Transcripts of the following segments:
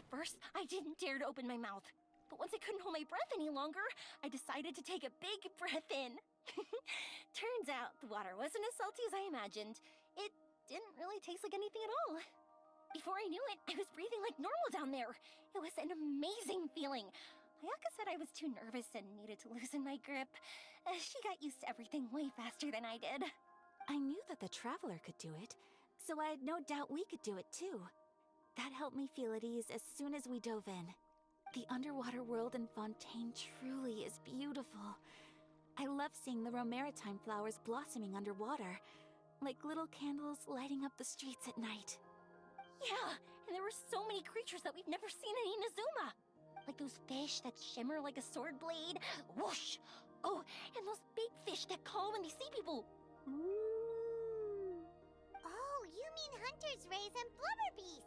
first, I didn't dare to open my mouth. But once I couldn't hold my breath any longer, I decided to take a big breath in. Turns out the water wasn't as salty as I imagined. It didn't really taste like anything at all. Before I knew it, I was breathing like normal down there. It was an amazing feeling. Ayaka said I was too nervous and needed to loosen my grip. She got used to everything way faster than I did. I knew that the Traveler could do it, so I had no doubt we could do it too. That helped me feel at ease as soon as we dove in. The underwater world in Fontaine truly is beautiful. I love seeing the romaritime flowers blossoming underwater, like little candles lighting up the streets at night. Yeah, and there were so many creatures that we've never seen in Inazuma. Like those fish that shimmer like a sword blade. Whoosh! Oh, and those big fish that call when they see people. Ooh. Oh, you mean Hunter's Rays and Blubber Beasts.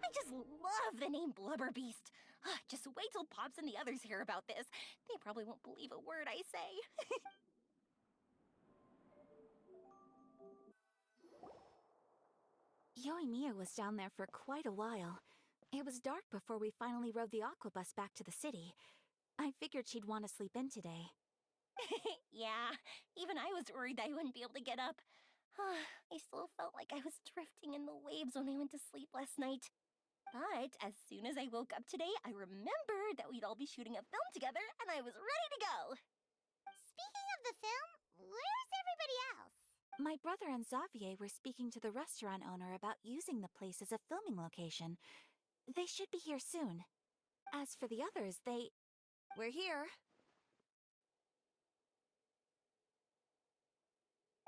I just love the name Blubber Beast. Just wait till Pops and the others hear about this. They probably won't believe a word I say. Yoimiya was down there for quite a while. It was dark before we finally rode the aquabus back to the city. I figured she'd want to sleep in today. Yeah, even I was worried that I wouldn't be able to get up. I still felt like I was drifting in the waves when I went to sleep last night. But as soon as I woke up today, I remembered that we'd all be shooting a film together, and I was ready to go. Speaking of the film, where's everybody else? My brother and Xavier were speaking to the restaurant owner about using the place as a filming location. They should be here soon. As for the others, We're here.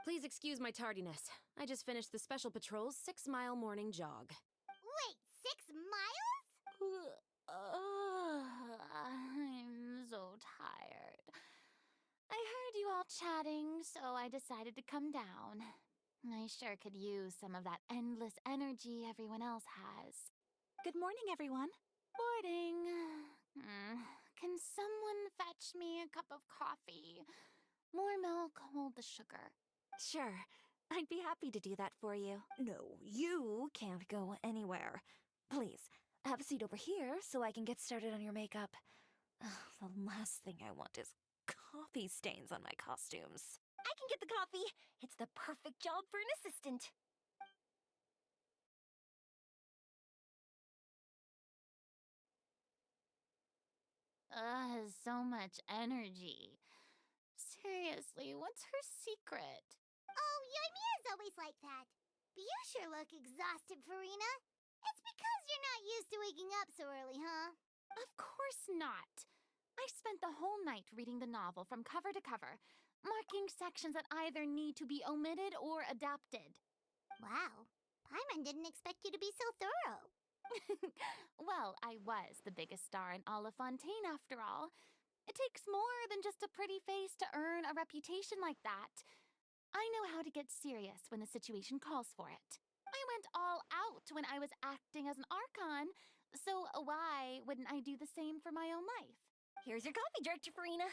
Please excuse my tardiness. I just finished the Special Patrol's 6-mile morning jog. Wait, 6 miles? I'm so tired. I heard you all chatting, so I decided to come down. I sure could use some of that endless energy everyone else has. Good morning, everyone. Morning. Can someone fetch me a cup of coffee? More milk, hold the sugar. Sure. I'd be happy to do that for you. No, you can't go anywhere. Please, have a seat over here so I can get started on your makeup. The last thing I want is coffee stains on my costumes. I can get the coffee. It's the perfect job for an assistant. So much energy. Seriously, what's her secret? Oh, Yoimiya's always like that. But you sure look exhausted, Farina. It's because you're not used to waking up so early, huh? Of course not. I spent the whole night reading the novel from cover to cover, marking sections that either need to be omitted or adapted. Wow. Paimon didn't expect you to be so thorough. Well, I was the biggest star in all of Fontaine after all. It takes more than just a pretty face to earn a reputation like that. I know how to get serious when the situation calls for it. I went all out when I was acting as an Archon, so why wouldn't I do the same for my own life? Here's your coffee, Director Farina.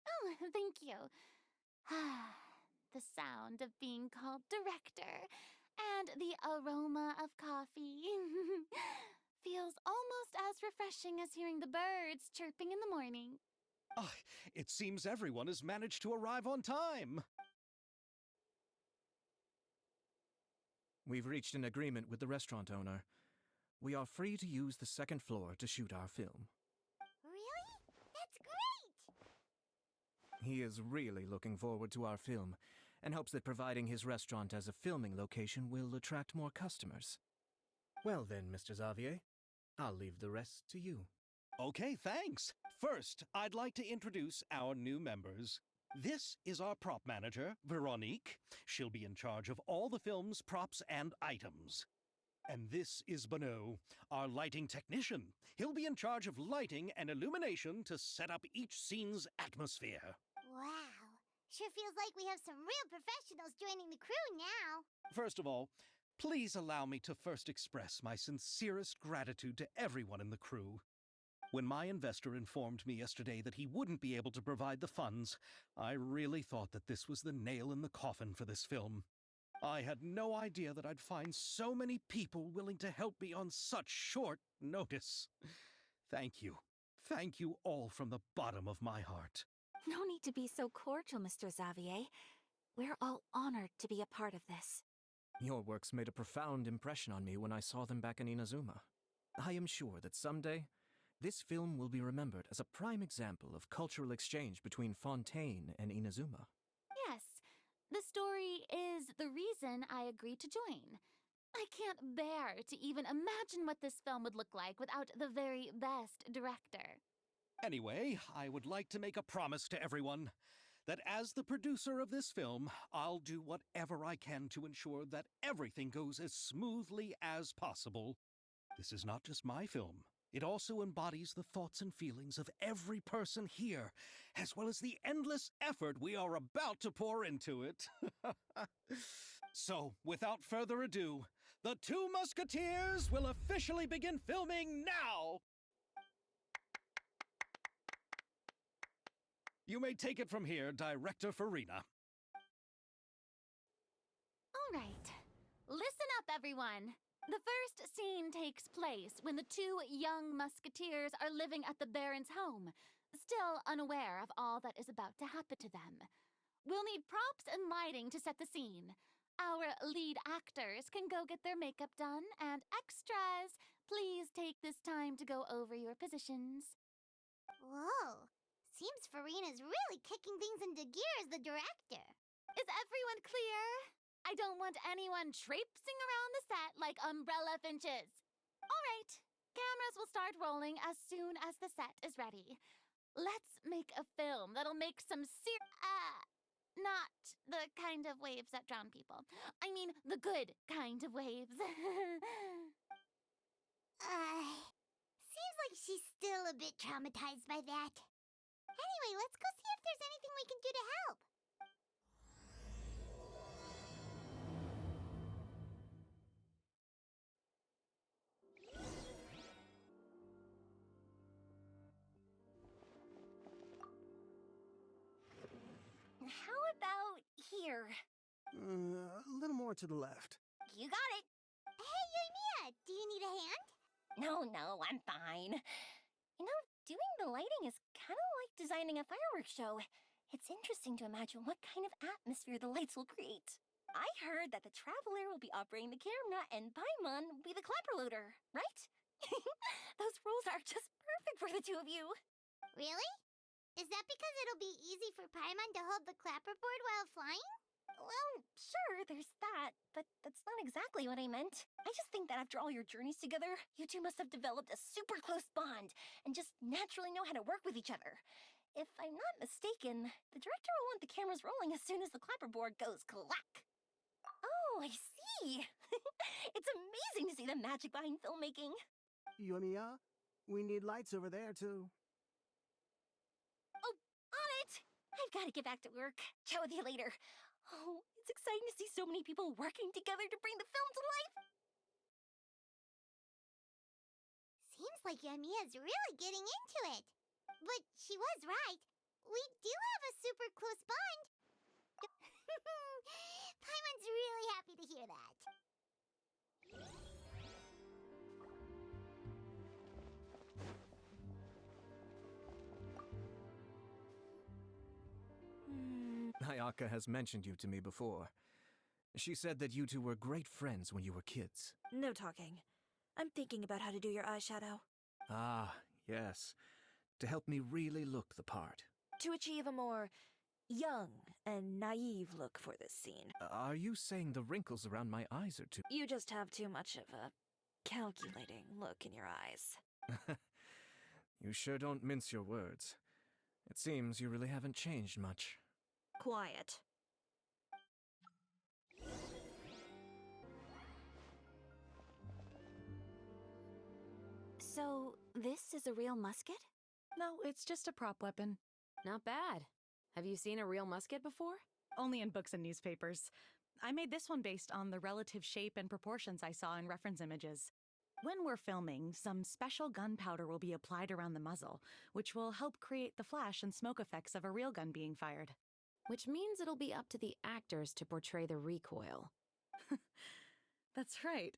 Oh, thank you. The sound of being called director and the aroma of coffee feels almost as refreshing as hearing the birds chirping in the morning. Oh, it seems everyone has managed to arrive on time. We've reached an agreement with the restaurant owner. We are free to use the second floor to shoot our film. Really? That's great! He is really looking forward to our film, and hopes that providing his restaurant as a filming location will attract more customers. Well then, Mr. Xavier, I'll leave the rest to you. Okay, thanks. First, I'd like to introduce our new members. This is our prop manager, Veronique. She'll be in charge of all the film's props and items. And this is Bonneau, our lighting technician. He'll be in charge of lighting and illumination to set up each scene's atmosphere. Wow. Sure feels like we have some real professionals joining the crew now. First of all, please allow me to first express my sincerest gratitude to everyone in the crew. When my investor informed me yesterday that he wouldn't be able to provide the funds, I really thought that this was the nail in the coffin for this film. I had no idea that I'd find so many people willing to help me on such short notice. Thank you. Thank you all from the bottom of my heart. No need to be so cordial, Mr. Xavier. We're all honored to be a part of this. Your works made a profound impression on me when I saw them back in Inazuma. I am sure that someday, this film will be remembered as a prime example of cultural exchange between Fontaine and Inazuma. Yes, the story is the reason I agreed to join. I can't bear to even imagine what this film would look like without the very best director. Anyway, I would like to make a promise to everyone that as the producer of this film, I'll do whatever I can to ensure that everything goes as smoothly as possible. This is not just my film. It also embodies the thoughts and feelings of every person here, as well as the endless effort we are about to pour into it. So, without further ado, The Two Musketeers will officially begin filming now! You may take it from here, Director Farina. All right. Listen up, everyone. The first scene takes place when the two young musketeers are living at the Baron's home, still unaware of all that is about to happen to them. We'll need props and lighting to set the scene. Our lead actors can go get their makeup done, and extras, please take this time to go over your positions. Whoa. Seems Farina's really kicking things into gear as the director. Is everyone clear? I don't want anyone traipsing around the set like umbrella finches. All right, cameras will start rolling as soon as the set is ready. Let's make a film that'll make some not the kind of waves that drown people. I mean, the good kind of waves. Seems like she's still a bit traumatized by that. Anyway, let's go see if there's anything we can do to help. How about here? A little more to the left. You got it. Hey, Yoimiya, do you need a hand? No, I'm fine. You know, doing the lighting is kind of like designing a fireworks show. It's interesting to imagine what kind of atmosphere the lights will create. I heard that the Traveler will be operating the camera and Paimon will be the clapper loader, right? Those roles are just perfect for the two of you. Really? Is that because it'll be easy for Paimon to hold the clapperboard while flying? Well, sure, there's that, but that's not exactly what I meant. I just think that after all your journeys together, you two must have developed a super close bond and just naturally know how to work with each other. If I'm not mistaken, the director will want the cameras rolling as soon as the clapperboard goes clack. Oh, I see. It's amazing to see the magic behind filmmaking. Yoimiya, we need lights over there, too. Oh, on it! I've got to get back to work. Chat with you later. Oh, it's exciting to see so many people working together to bring the film to life. Seems like Yoimiya's really getting into it. But she was right. We do have a super close bond. Paimon's really happy to hear that. Ayaka has mentioned you to me before. She said that you two were great friends when you were kids. No talking. I'm thinking about how to do your eyeshadow. Ah, yes. To help me really look the part. To achieve a more young and naive look for this scene. Are you saying the wrinkles around my eyes are too... You just have too much of a calculating look in your eyes. You sure don't mince your words. It seems you really haven't changed much. Quiet. So, this is a real musket? No, it's just a prop weapon. Not bad. Have you seen a real musket before? Only in books and newspapers. I made this one based on the relative shape and proportions I saw in reference images. When we're filming, some special gunpowder will be applied around the muzzle, which will help create the flash and smoke effects of a real gun being fired. Which means it'll be up to the actors to portray the recoil. That's right.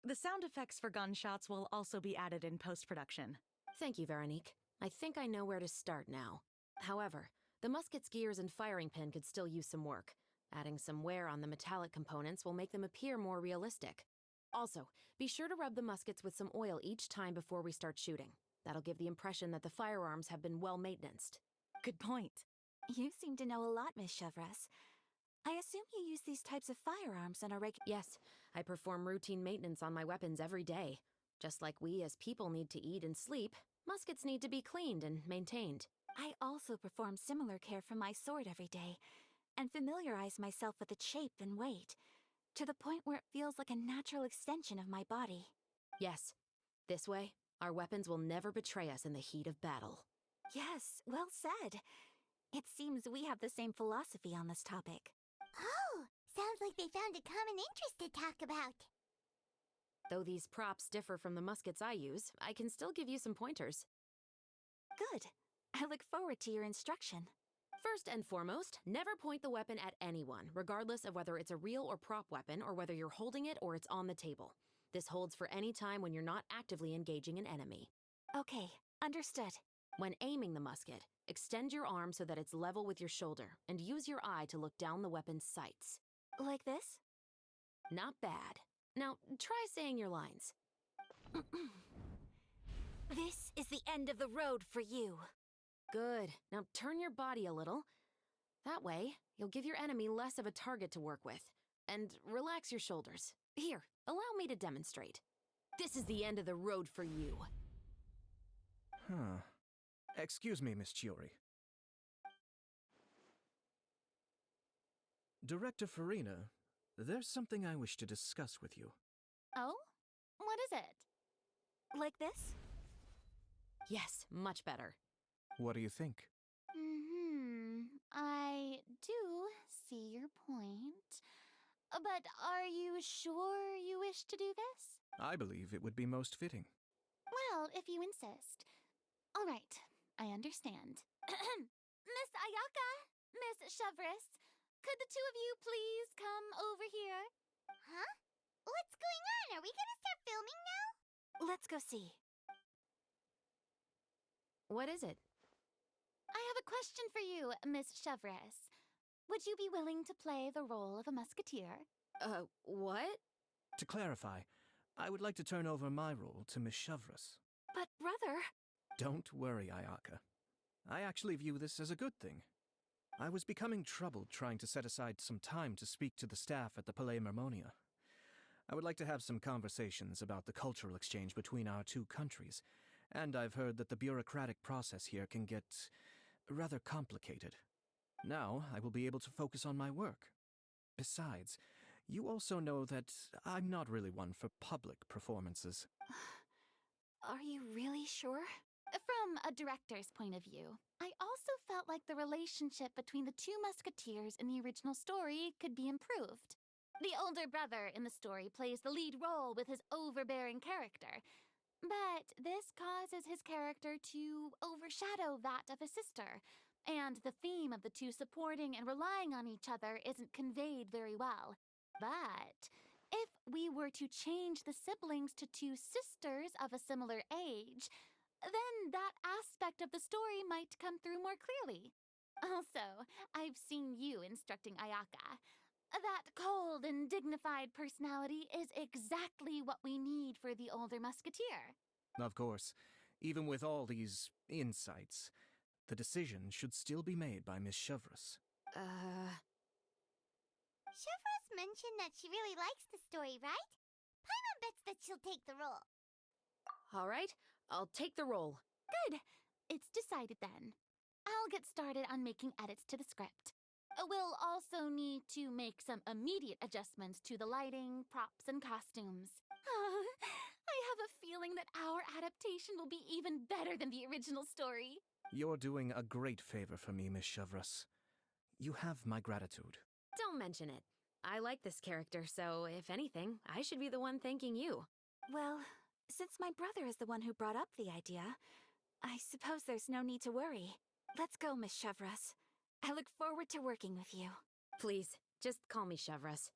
The sound effects for gunshots will also be added in post-production. Thank you, Veronique. I think I know where to start now. However, the musket's gears and firing pin could still use some work. Adding some wear on the metallic components will make them appear more realistic. Also, be sure to rub the muskets with some oil each time before we start shooting. That'll give the impression that the firearms have been well maintained. Good point. You seem to know a lot, Miss Chevres. I assume you use these types of firearms on a Yes, I perform routine maintenance on my weapons every day. Just like we as people need to eat and sleep, muskets need to be cleaned and maintained. I also perform similar care for my sword every day, and familiarize myself with its shape and weight, to the point where it feels like a natural extension of my body. Yes, this way, our weapons will never betray us in the heat of battle. Yes, well said. It seems we have the same philosophy on this topic. Oh, sounds like they found a common interest to talk about. Though these props differ from the muskets I use, I can still give you some pointers. Good. I look forward to your instruction. First and foremost, never point the weapon at anyone, regardless of whether it's a real or prop weapon or whether you're holding it or it's on the table. This holds for any time when you're not actively engaging an enemy. Okay, understood. When aiming the musket, extend your arm so that it's level with your shoulder and use your eye to look down the weapon's sights. Like this? Not bad. Now, try saying your lines. This is the end of the road for you. Good. Now turn your body a little. That way, you'll give your enemy less of a target to work with. And relax your shoulders. Here, allow me to demonstrate. This is the end of the road for you. Huh. Excuse me, Miss Chiori. Director Farina, there's something I wish to discuss with you. Oh? What is it? Like this? Yes, much better. What do you think? I do see your point. But are you sure you wish to do this? I believe it would be most fitting. Well, if you insist. All right, I understand. Miss Ayaka, Miss Chevres, could the two of you please come over here? Huh? What's going on? Are we gonna start filming now? Let's go see. What is it? I have a question for you, Miss Chevres. Would you be willing to play the role of a musketeer? What? To clarify, I would like to turn over my role to Miss Chevres. But, brother... Don't worry, Ayaka. I actually view this as a good thing. I was becoming troubled trying to set aside some time to speak to the staff at the Palais Mermonia. I would like to have some conversations about the cultural exchange between our two countries, and I've heard that the bureaucratic process here can get rather complicated. Now, I will be able to focus on my work. Besides, you also know that I'm not really one for public performances. Are you really sure? From a director's point of view, I also felt like the relationship between the two musketeers in the original story could be improved. The older brother in the story plays the lead role with his overbearing character, but this causes his character to overshadow that of his sister, and the theme of the two supporting and relying on each other isn't conveyed very well. But if we were to change the siblings to two sisters of a similar age, then that aspect of the story might come through more clearly. Also, I've seen you instructing Ayaka. That cold and dignified personality is exactly what we need for the older musketeer. Of course, even with all these insights, the decision should still be made by Miss Chevres. Chevres mentioned that she really likes the story, right? Paimon bets that she'll take the role. All right, I'll take the role. Good. It's decided then. I'll get started on making edits to the script. We'll also need to make some immediate adjustments to the lighting, props, and costumes. I have a feeling that our adaptation will be even better than the original story. You're doing a great favor for me, Miss Chevres. You have my gratitude. Don't mention it. I like this character, so if anything, I should be the one thanking you. Well, since my brother is the one who brought up the idea, I suppose there's no need to worry. Let's go, Miss Chevres. I look forward to working with you. Please, just call me Chevres.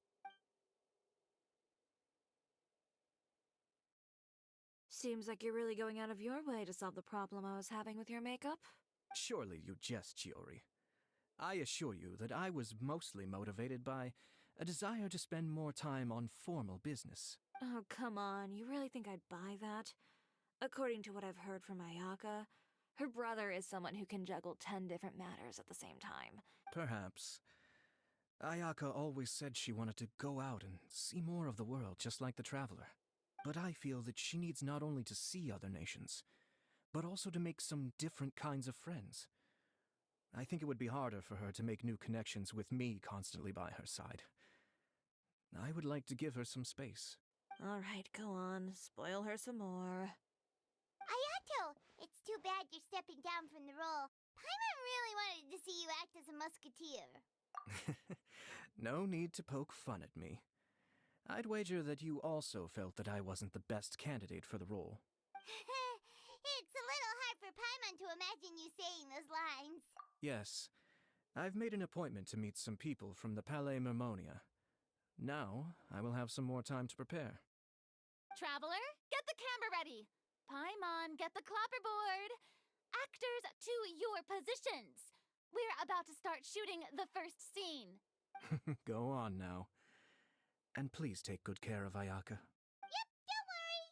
Seems like you're really going out of your way to solve the problem I was having with your makeup. Surely you jest, Chiori. I assure you that I was mostly motivated by a desire to spend more time on formal business. Oh, come on. You really think I'd buy that? According to what I've heard from Ayaka, her brother is someone who can juggle 10 different matters at the same time. Perhaps. Ayaka always said she wanted to go out and see more of the world, just like the traveler. But I feel that she needs not only to see other nations, but also to make some different kinds of friends. I think it would be harder for her to make new connections with me constantly by her side. I would like to give her some space. All right, go on. Spoil her some more. Ayato, it's too bad you're stepping down from the role. Paimon really wanted to see you act as a musketeer. No need to poke fun at me. I'd wager that you also felt that I wasn't the best candidate for the role. It's a little hard for Paimon to imagine you saying those lines. Yes, I've made an appointment to meet some people from the Palais Mermonia. Now, I will have some more time to prepare. Traveler, get the camera ready. Paimon, get the clapperboard. Actors, to your positions. We're about to start shooting the first scene. Go on now. And please take good care of Ayaka. Yep, don't worry.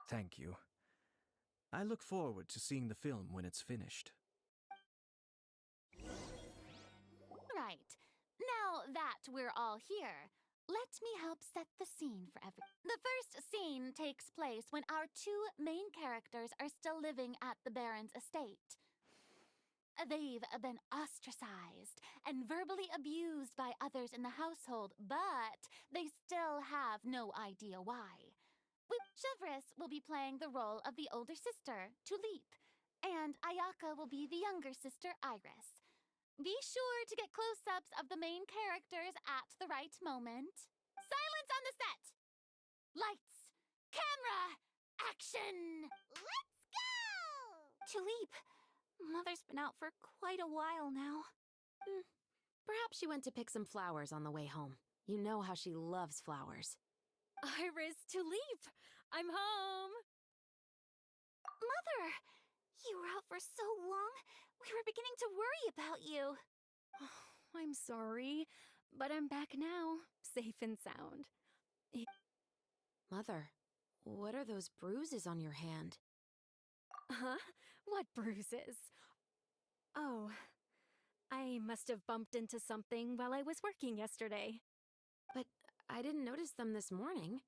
Thank you. I look forward to seeing the film when it's finished. Right. Now that we're all here, let me help set the scene for everyone. The first scene takes place when our two main characters are still living at the Baron's estate. They've been ostracized and verbally abused by others in the household, but they still have no idea why. Chevres will be playing the role of the older sister, Tulip, and Ayaka will be the younger sister, Iris. Be sure to get close-ups of the main characters at the right moment. Silence on the set! Lights! Camera! Action! Let's go! Tulip, Mother's been out for quite a while now. Perhaps she went to pick some flowers on the way home. You know how she loves flowers. Iris, Tulip, I'm home. Mother, you were out for so long, we were beginning to worry about you. I'm sorry, but I'm back now, safe and sound. Mother, what are those bruises on your hand? Huh? What bruises? Oh, I must have bumped into something while I was working yesterday. But I didn't notice them this morning.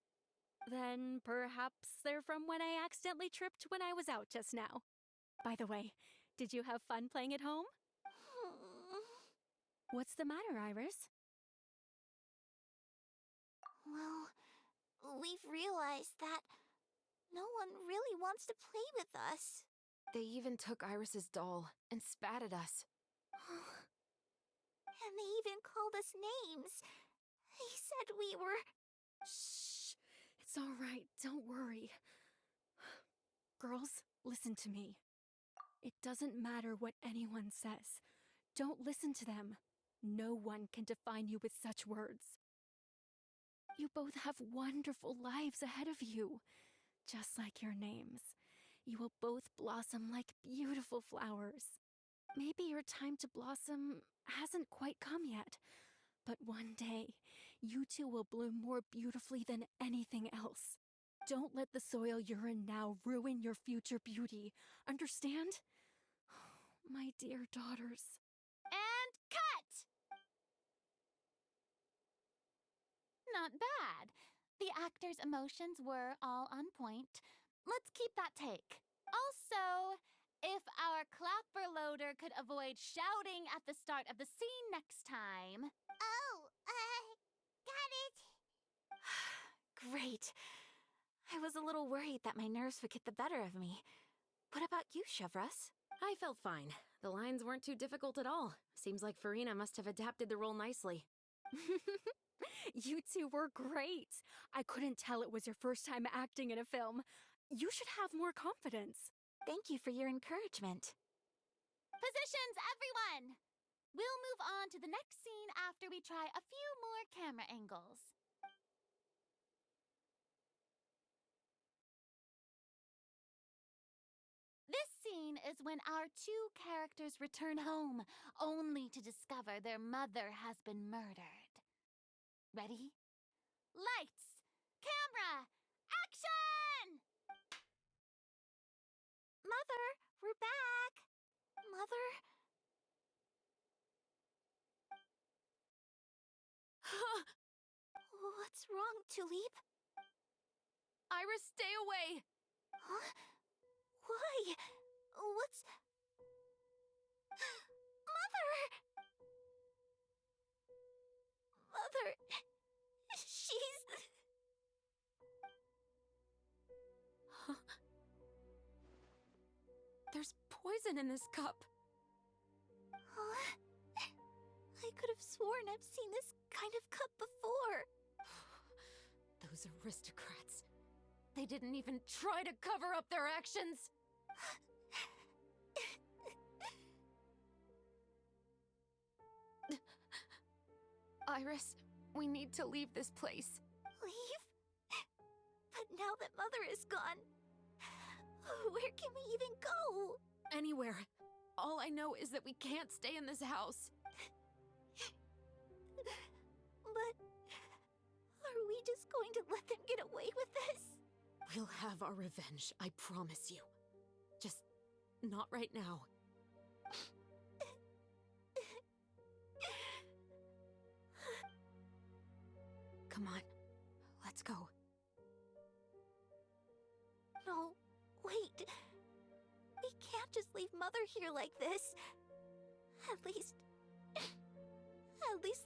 Then perhaps they're from when I accidentally tripped when I was out just now. By the way, did you have fun playing at home? What's the matter, Iris? Well, we've realized that no one really wants to play with us. They even took Iris's doll and spat at us. And they even called us names. They said we were... Shh! It's all right, don't worry. Girls, listen to me. It doesn't matter what anyone says. Don't listen to them. No one can define you with such words. You both have wonderful lives ahead of you. Just like your names. You will both blossom like beautiful flowers. Maybe your time to blossom hasn't quite come yet, but one day, you two will bloom more beautifully than anything else. Don't let the soil you're in now ruin your future beauty. Understand? My dear daughters. And cut! Not bad. The actors' emotions were all on point. Let's keep that take. Also, if our clapper loader could avoid shouting at the start of the scene next time. Oh, got it. Great. I was a little worried that my nerves would get the better of me. What about you, Chevres? I felt fine. The lines weren't too difficult at all. Seems like Farina must have adapted the role nicely. You two were great. I couldn't tell it was your first time acting in a film. You should have more confidence. Thank you for your encouragement. Positions, everyone! We'll move on to the next scene after we try a few more camera angles. scene is when our two characters return home, only to discover their mother has been murdered. Ready? Lights! Camera! Action! Mother, we're back! Mother? What's wrong, Tulip? Iris, stay away! Huh? Why? What's... Mother! Mother... She's... There's poison in this cup. Huh? I could have sworn I've seen this kind of cup before. Those aristocrats. They didn't even try to cover up their actions. Iris, we need to leave this place. Leave? But now that Mother is gone, where can we even go? Anywhere. All I know is that we can't stay in this house. But are we just going to let them get away with this? We'll have our revenge, I promise you. Just not right now. Come on, let's go. No, wait. We can't just leave Mother here like this. At least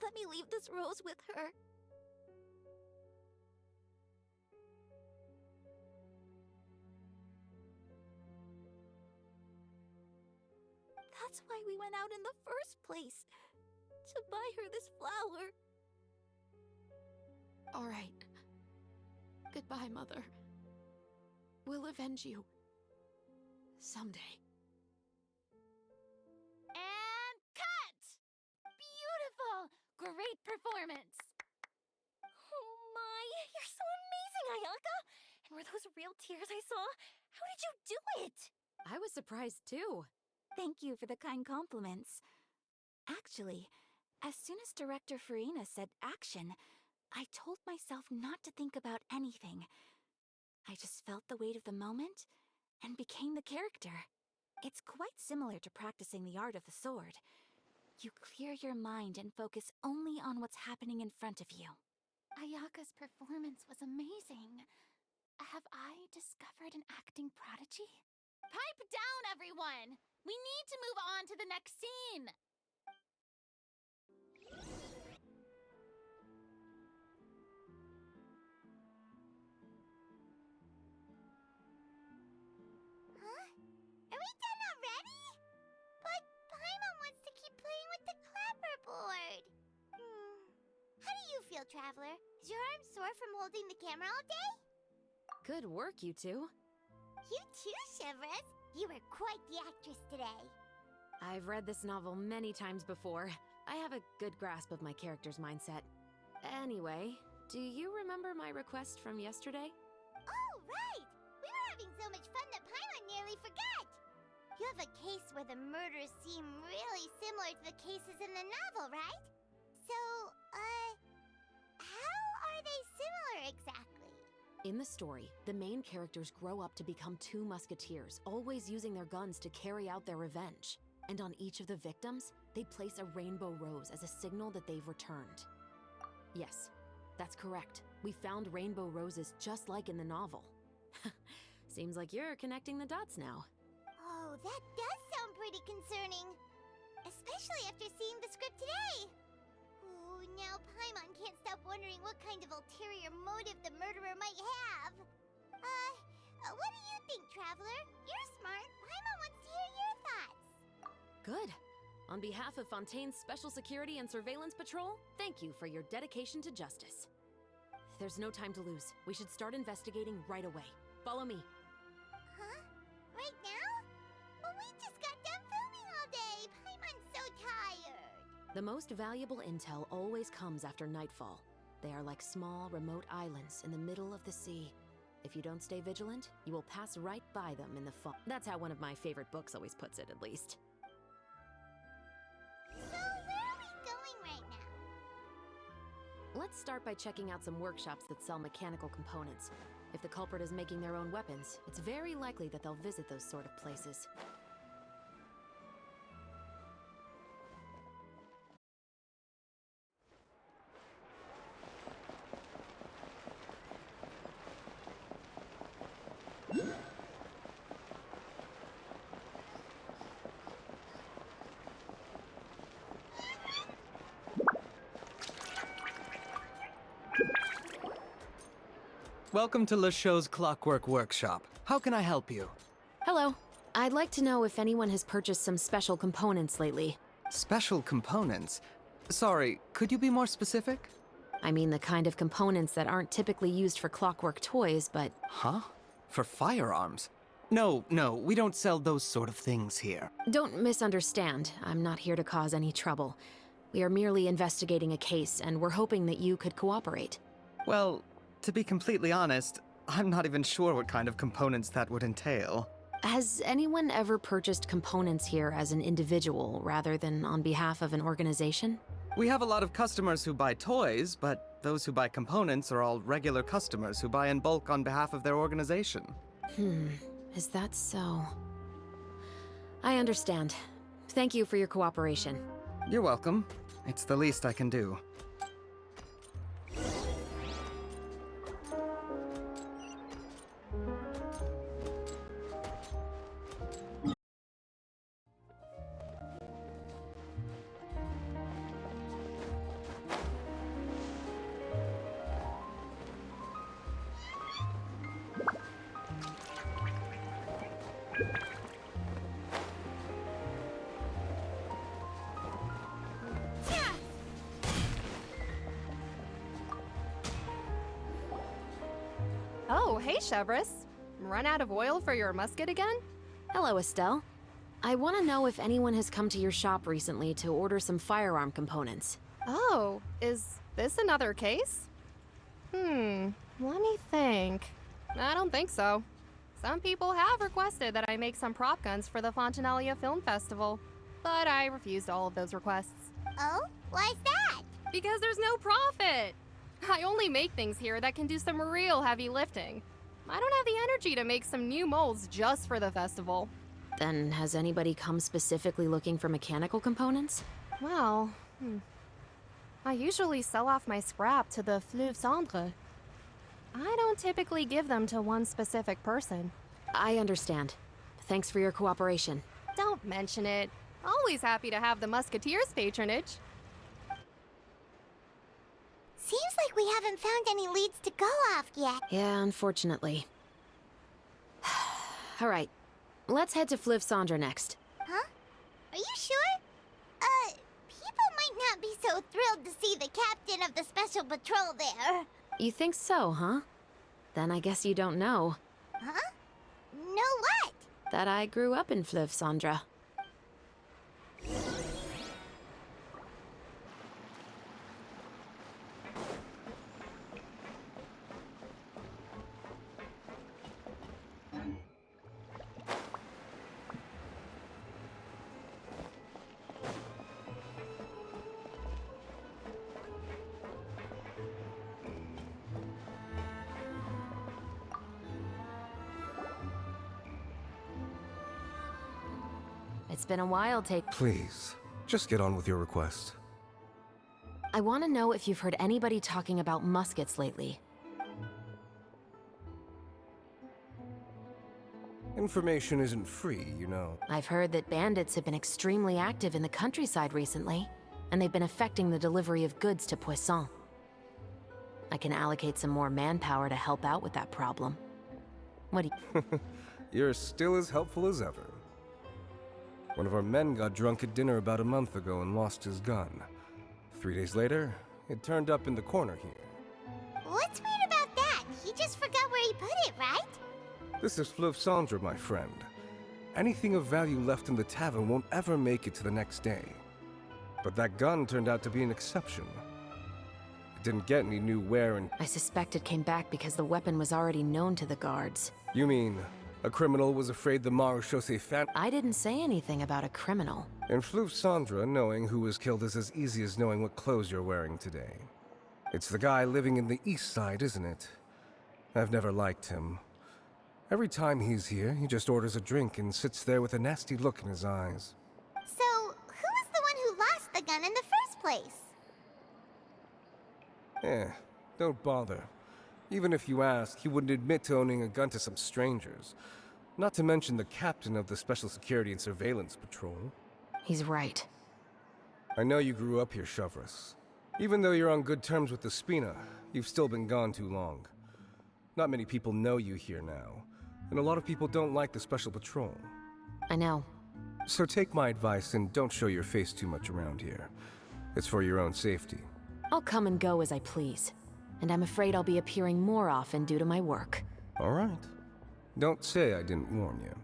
let me leave this rose with her. That's why we went out in the first place. To buy her this flower. All right. Goodbye, Mother. We'll avenge you. Someday. And cut! Beautiful! Great performance! Oh my, you're so amazing, Ayaka! And were those real tears I saw? How did you do it? I was surprised too. Thank you for the kind compliments. Actually, as soon as Director Farina said action, I told myself not to think about anything. I just felt the weight of the moment and became the character. It's quite similar to practicing the art of the sword. You clear your mind and focus only on what's happening in front of you. Ayaka's performance was amazing. Have I discovered an acting prodigy? Pipe down, everyone! We need to move on to the next scene! Huh? Are we done already? But Paimon wants to keep playing with the clapperboard. How do you feel, Traveler? Is your arm sore from holding the camera all day? Good work, you two. You too, Shivers. You were quite the actress today. I've read this novel many times before. I have a good grasp of my character's mindset. Anyway, do you remember my request from yesterday? Oh, right! We were having so much fun that Paimon nearly forgot! You have a case where the murders seem really similar to the cases in the novel, right? So, how are they similar exactly? In the story, the main characters grow up to become two musketeers, always using their guns to carry out their revenge. And on each of the victims, they place a rainbow rose as a signal that they've returned. Yes, that's correct. We found rainbow roses just like in the novel. Seems like you're connecting the dots now. Oh, that does sound pretty concerning. Especially after seeing the script today. Ooh, now Paimon can't stop wondering what kind of ulterior motive the murderer might have. What do you think, Traveler? You're smart. Paimon wants to hear your thoughts. Good. On behalf of Fontaine's Special Security and Surveillance Patrol, thank you for your dedication to justice. There's no time to lose. We should start investigating right away. Follow me. Huh? Right now? But we just got done filming all day. Paimon's so tired. The most valuable intel always comes after nightfall. They are like small, remote islands in the middle of the sea. If you don't stay vigilant, you will pass right by them in the fall. That's how one of my favorite books always puts it, at least. So, where are we going right now? Let's start by checking out some workshops that sell mechanical components. If the culprit is making their own weapons, it's very likely that they'll visit those sort of places. Welcome to LeChaux's Clockwork Workshop. How can I help you? Hello. I'd like to know if anyone has purchased some special components lately. Special components? Sorry, could you be more specific? I mean the kind of components that aren't typically used for clockwork toys, but... Huh? For firearms? No, we don't sell those sort of things here. Don't misunderstand. I'm not here to cause any trouble. We are merely investigating a case, and we're hoping that you could cooperate. Well, to be completely honest, I'm not even sure what kind of components that would entail. Has anyone ever purchased components here as an individual rather than on behalf of an organization? We have a lot of customers who buy toys, but those who buy components are all regular customers who buy in bulk on behalf of their organization. Is that so? I understand. Thank you for your cooperation. You're welcome. It's the least I can do. Oh, hey, Chevris. Run out of oil for your musket again? Hello, Estelle. I want to know if anyone has come to your shop recently to order some firearm components. Oh, is this another case? Let me think. I don't think so. Some people have requested that I make some prop guns for the Fontanalia Film Festival, but I refused all of those requests. Oh? Why's that? Because there's no profit! I only make things here that can do some real heavy lifting. I don't have the energy to make some new molds just for the festival. Then has anybody come specifically looking for mechanical components? Well, I usually sell off my scrap to the Fleuve Cendre. I don't typically give them to one specific person. I understand. Thanks for your cooperation. Don't mention it. Always happy to have the Musketeers' patronage. Seems like we haven't found any leads to go off yet. Yeah, unfortunately. All right, let's head to Fleuve Cendre next. Huh? Are you sure? People might not be so thrilled to see the captain of the special patrol there. You think so, huh? Then I guess you don't know. Huh? Know what? That I grew up in Fleuve Cendre. It's been a while, Please, just get on with your request. I want to know if you've heard anybody talking about muskets lately. Information isn't free, you know. I've heard that bandits have been extremely active in the countryside recently, and they've been affecting the delivery of goods to Poisson. I can allocate some more manpower to help out with that problem. What do you... You're still as helpful as ever. One of our men got drunk at dinner about a month ago and lost his gun. 3 days later, it turned up in the corner here. What's weird about that? He just forgot where he put it, right? This is Fleuve Cendre, my friend. Anything of value left in the tavern won't ever make it to the next day. But that gun turned out to be an exception. Didn't get any new wear and... I suspect it came back because the weapon was already known to the guards. You mean, a criminal was afraid the Marechaussee fan... I didn't say anything about a criminal. In Fleuve Sandra, knowing who was killed is as easy as knowing what clothes you're wearing today. It's the guy living in the East Side, isn't it? I've never liked him. Every time he's here, he just orders a drink and sits there with a nasty look in his eyes. So, who was the one who lost the gun in the first place? Don't bother. Even if you ask, he wouldn't admit to owning a gun to some strangers. Not to mention the captain of the Special Security and Surveillance Patrol. He's right. I know you grew up here, Chevrolet. Even though you're on good terms with the Spina, you've still been gone too long. Not many people know you here now, and a lot of people don't like the Special Patrol. I know. So take my advice and don't show your face too much around here. It's for your own safety. I'll come and go as I please. And I'm afraid I'll be appearing more often due to my work. All right. Don't say I didn't warn you.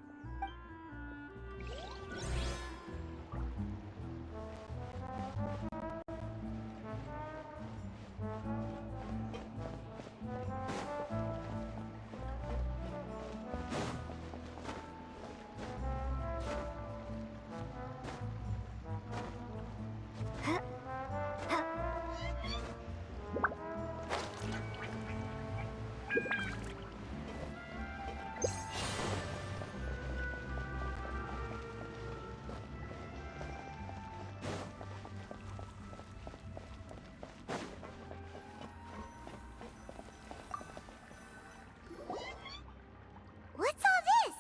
What's all this?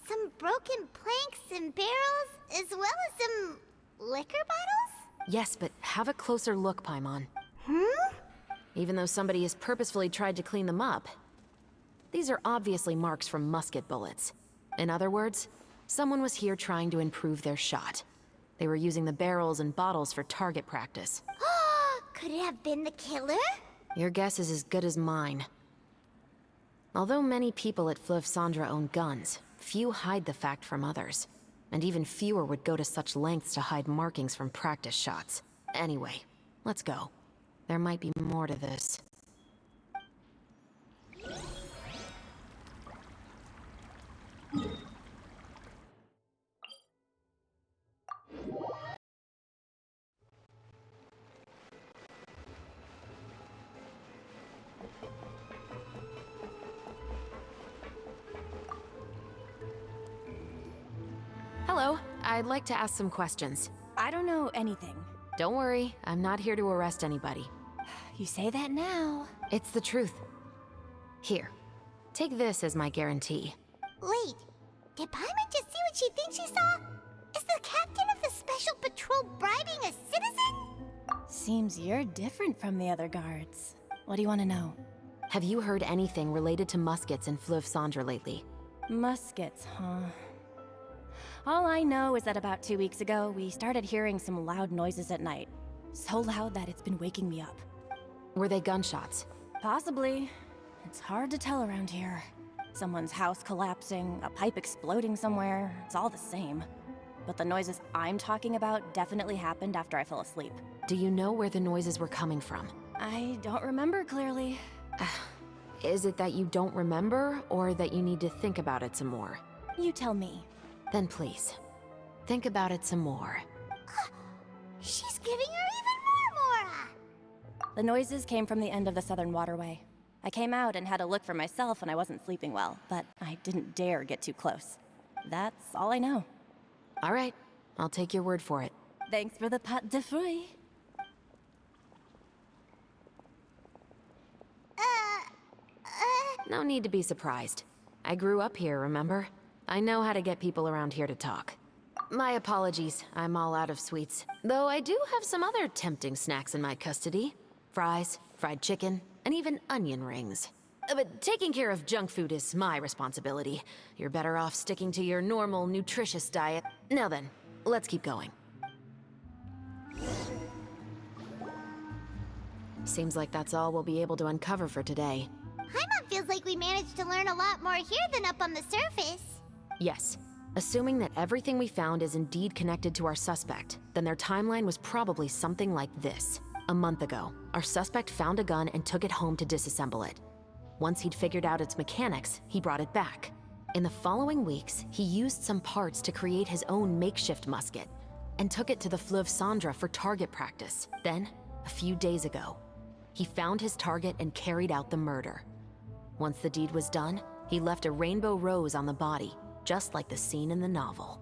Some broken planks and barrels, as well as some liquor bottles? Yes, but have a closer look, Paimon. Even though somebody has purposefully tried to clean them up, these are obviously marks from musket bullets. In other words, someone was here trying to improve their shot. They were using the barrels and bottles for target practice. Could it have been the killer? Your guess is as good as mine. Although many people at Fleuve Sandra own guns, few hide the fact from others. And even fewer would go to such lengths to hide markings from practice shots. Anyway, let's go. There might be more to this. Hello, I'd like to ask some questions. I don't know anything. Don't worry, I'm not here to arrest anybody. You say that now. It's the truth. Here, take this as my guarantee. Wait, did Paimon just see what she thinks she saw? Is the captain of the Special Patrol bribing a citizen? Seems you're different from the other guards. What do you want to know? Have you heard anything related to muskets in Fleuve Sandra lately? Muskets, huh? All I know is that about 2 weeks ago, we started hearing some loud noises at night. So loud that it's been waking me up. Were they gunshots? Possibly. It's hard to tell around here. Someone's house collapsing, a pipe exploding somewhere, it's all the same. But the noises I'm talking about definitely happened after I fell asleep. Do you know where the noises were coming from? I don't remember clearly. Is it that you don't remember, or that you need to think about it some more? You tell me. Then please, think about it some more. She's giving her even more Mora! The noises came from the end of the Southern Waterway. I came out and had a look for myself when I wasn't sleeping well, but I didn't dare get too close. That's all I know. All right, I'll take your word for it. Thanks for the pâte de fruits. No need to be surprised. I grew up here, remember? I know how to get people around here to talk. My apologies, I'm all out of sweets. Though I do have some other tempting snacks in my custody. Fries, fried chicken, and even onion rings. But taking care of junk food is my responsibility. You're better off sticking to your normal, nutritious diet. Now then, let's keep going. Seems like that's all we'll be able to uncover for today. Paimon feels like we managed to learn a lot more here than up on the surface. Yes. Assuming that everything we found is indeed connected to our suspect, then their timeline was probably something like this. A month ago, our suspect found a gun and took it home to disassemble it. Once he'd figured out its mechanics, he brought it back. In the following weeks, he used some parts to create his own makeshift musket and took it to the Fleuve Cendra for target practice. Then, a few days ago, he found his target and carried out the murder. Once the deed was done, he left a rainbow rose on the body, just like the scene in the novel.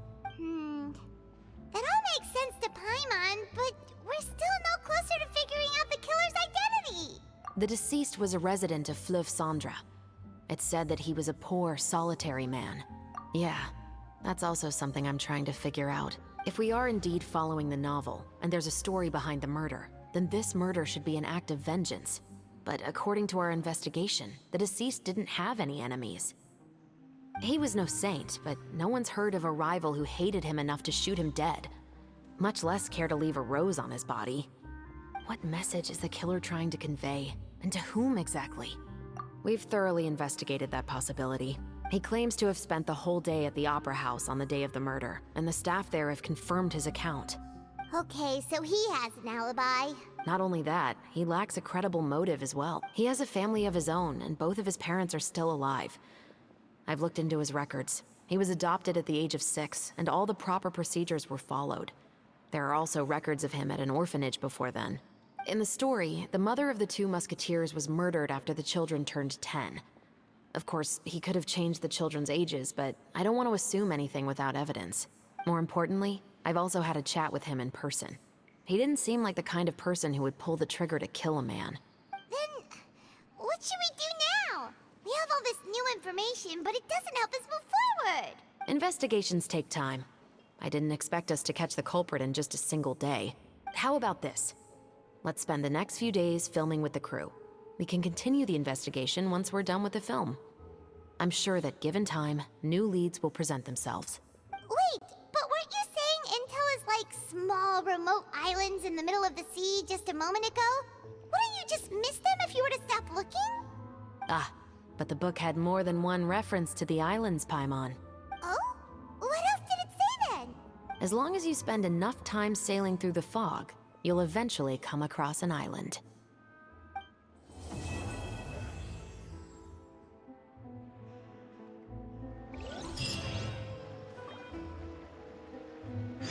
That all makes sense to Paimon, but we're still no closer to figuring out the killer's identity. The deceased was a resident of Fleuve Cendra. It's said that he was a poor, solitary man. Yeah, that's also something I'm trying to figure out. If we are indeed following the novel, and there's a story behind the murder, then this murder should be an act of vengeance. But according to our investigation, the deceased didn't have any enemies. He was no saint, but no one's heard of a rival who hated him enough to shoot him dead, much less care to leave a rose on his body. What message is the killer trying to convey, and to whom exactly? We've thoroughly investigated that possibility. He claims to have spent the whole day at the Opera House on the day of the murder, and the staff there have confirmed his account. Okay, so he has an alibi. Not only that, he lacks a credible motive as well. He has a family of his own, and both of his parents are still alive. I've looked into his records. He was adopted at the age of 6, and all the proper procedures were followed. There are also records of him at an orphanage before then. In the story, the mother of the 2 musketeers was murdered after the children turned 10. Of course, he could have changed the children's ages, but I don't want to assume anything without evidence. More importantly, I've also had a chat with him in person. He didn't seem like the kind of person who would pull the trigger to kill a man. Then, what should we do now? We have all this new information, but it doesn't help us move forward. Investigations take time. I didn't expect us to catch the culprit in just a single day. How about this? Let's spend the next few days filming with the crew. We can continue the investigation once we're done with the film. I'm sure that given time, new leads will present themselves. Wait, but weren't you saying Intel is like small, remote islands in the middle of the sea just a moment ago? Wouldn't you just miss them if you were to stop looking? Ah, but the book had more than one reference to the islands, Paimon. Oh? What else did it say then? As long as you spend enough time sailing through the fog, you'll eventually come across an island.